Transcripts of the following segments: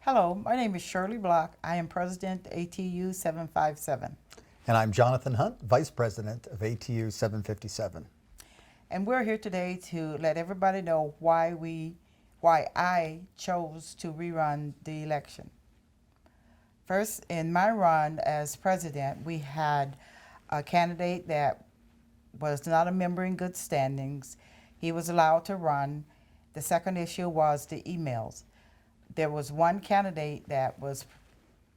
Hello, my name is Shirley Block. I am President ATU 757. And I'm Jonathan Hunt, Vice President of ATU 757. And we're here today to let everybody know why I chose to rerun the election. First, in my run as president, we had a candidate that was not a member in good standings. He was allowed to run. The second issue was the emails. There was one candidate that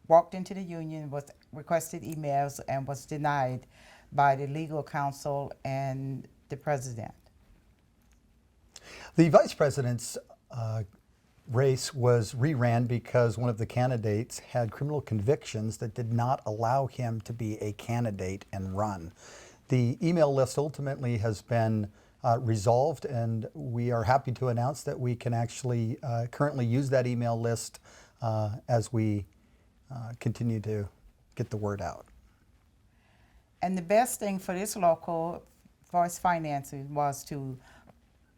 walked into the union, was requested emails, and was denied by the legal counsel and the president. The Vice President's race was reran because one of the candidates had criminal convictions that did not allow him to be a candidate and run. The email list ultimately has been resolved, and we are happy to announce that we can actually currently use that email list as we continue to get the word out. And the best thing for this local, for its financing, was to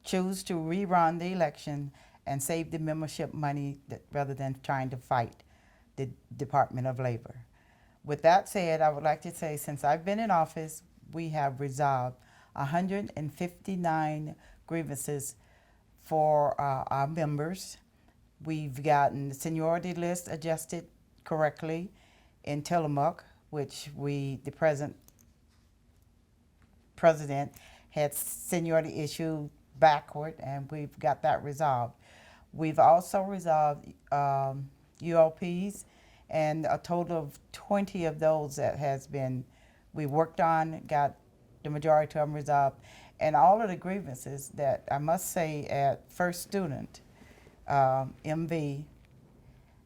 choose to rerun the election and save the membership money rather than trying to fight the Department of Labor. With that said, I would like to say, since I've been in office, we have resolved 159 grievances for our members. We've gotten the seniority list adjusted correctly in Tillamook, which the present president had seniority issue backward, and we've got that resolved. We've also resolved ULPs, and a total of 20 of those that we worked on, got the majority of them resolved. And all of the grievances that I must say at First Student, MV,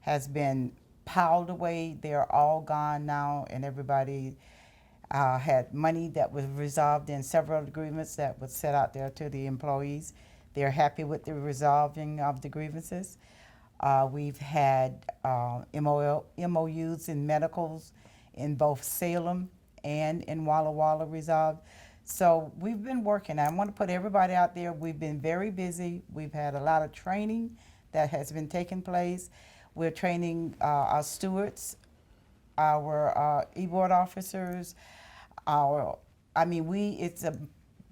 has been piled away. They're all gone now, and everybody had money that was resolved in several agreements that was set out there to the employees. They're happy with the resolving of the grievances. We've had MOUs in medicals in both Salem and in Walla Walla resolved. So we've been working. I want to put everybody out there. We've been very busy. We've had a lot of training that has been taking place. We're training our stewards, our e-board officers, it's a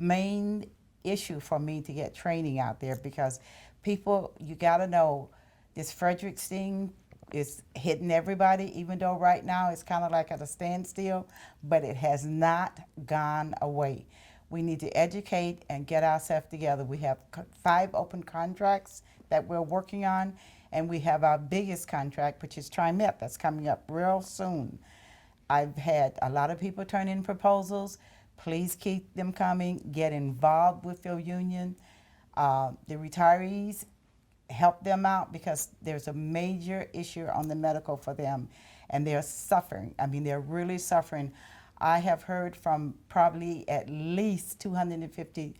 main issue for me to get training out there, because people, you got to know, this Frederick thing is hitting everybody, even though right now it's kind of like at a standstill, but it has not gone away. We need to educate and get ourselves together. We have 5 open contracts that we're working on, and we have our biggest contract, which is TriMet, that's coming up real soon. I've had a lot of people turn in proposals. Please keep them coming. Get involved with your union. The retirees, help them out, because there's a major issue on the medical for them, and they're suffering. They're really suffering. I have heard from probably at least 250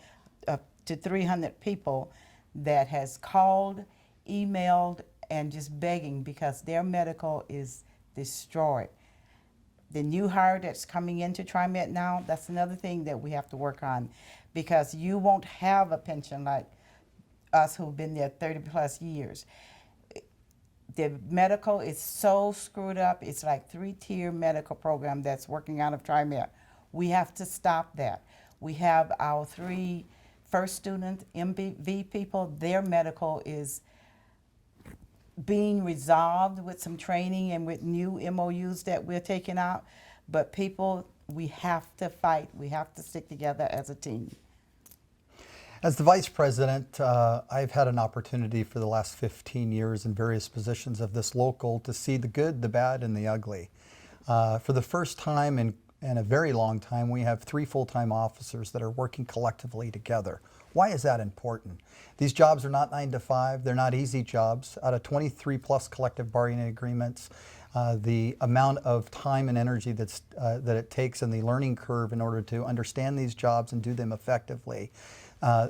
to 300 people that has called, emailed, and just begging because their medical is destroyed. The new hire that's coming into TriMet now, that's another thing that we have to work on, because you won't have a pension like us who've been there 30 plus years. The medical is so screwed up. It's like 3-tier medical program that's working out of TriMet. We have to stop that. We have our 3 first student MV people, their medical is being resolved with some training and with new MOUs that we're taking out. But people, we have to fight. We have to stick together as a team. As the Vice President, I've had an opportunity for the last 15 years in various positions of this local to see the good, the bad, and the ugly. For the first time in a very long time, we have 3 full-time officers that are working collectively together. Why is that important? These jobs are not 9 to 5. They're not easy jobs. Out of 23 plus collective bargaining agreements, the amount of time and energy that it takes and the learning curve in order to understand these jobs and do them effectively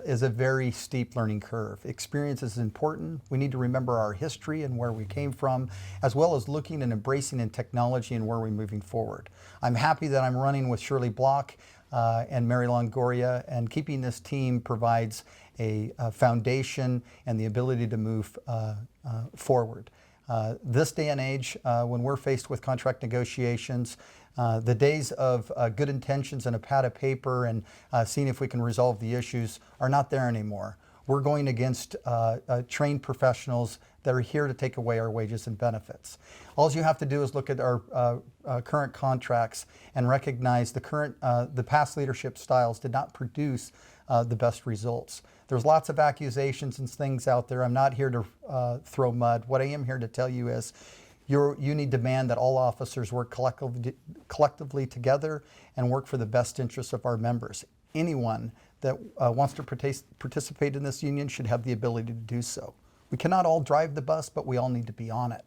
is a very steep learning curve. Experience is important. We need to remember our history and where we came from, as well as looking and embracing in technology and where we're moving forward. I'm happy that I'm running with Shirley Block and Mary Longoria, and keeping this team provides a foundation and the ability to move forward. This day and age, when we're faced with contract negotiations, the days of good intentions and a pad of paper and seeing if we can resolve the issues are not there anymore. We're going against trained professionals that are here to take away our wages and benefits. All you have to do is look at our current contracts and recognize the past leadership styles did not produce the best results. There's lots of accusations and things out there. I'm not here to throw mud. What I am here to tell you is you need to demand that all officers work collectively together and work for the best interests of our members. Anyone that wants to participate in this union should have the ability to do so. We cannot all drive the bus, but we all need to be on it.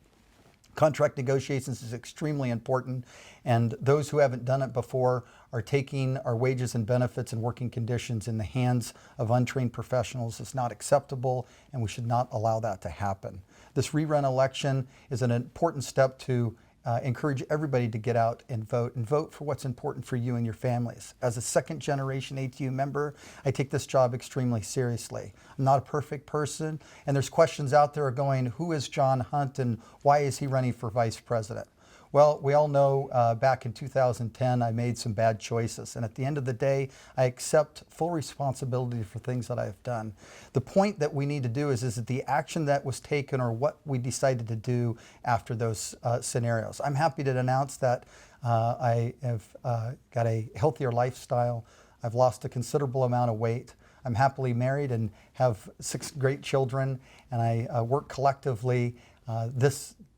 Contract negotiations is extremely important, and those who haven't done it before are taking our wages and benefits and working conditions in the hands of untrained professionals. It's not acceptable, and we should not allow that to happen. This rerun election is an important step to encourage everybody to get out and vote for what's important for you and your families. As a second generation ATU member, I take this job extremely seriously. I'm not a perfect person, and there's questions out there going, who is John Hunt and why is he running for vice president? Well, we all know back in 2010, I made some bad choices. And at the end of the day, I accept full responsibility for things that I have done. The point that we need to do is that the action that was taken or what we decided to do after those scenarios. I'm happy to announce that I have got a healthier lifestyle. I've lost a considerable amount of weight. I'm happily married and have 6 great children, and I work collectively.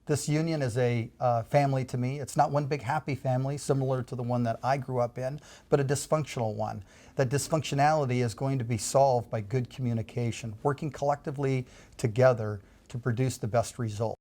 This union is a family to me. It's not one big happy family, similar to the one that I grew up in, but a dysfunctional one. That dysfunctionality is going to be solved by good communication, working collectively together to produce the best result.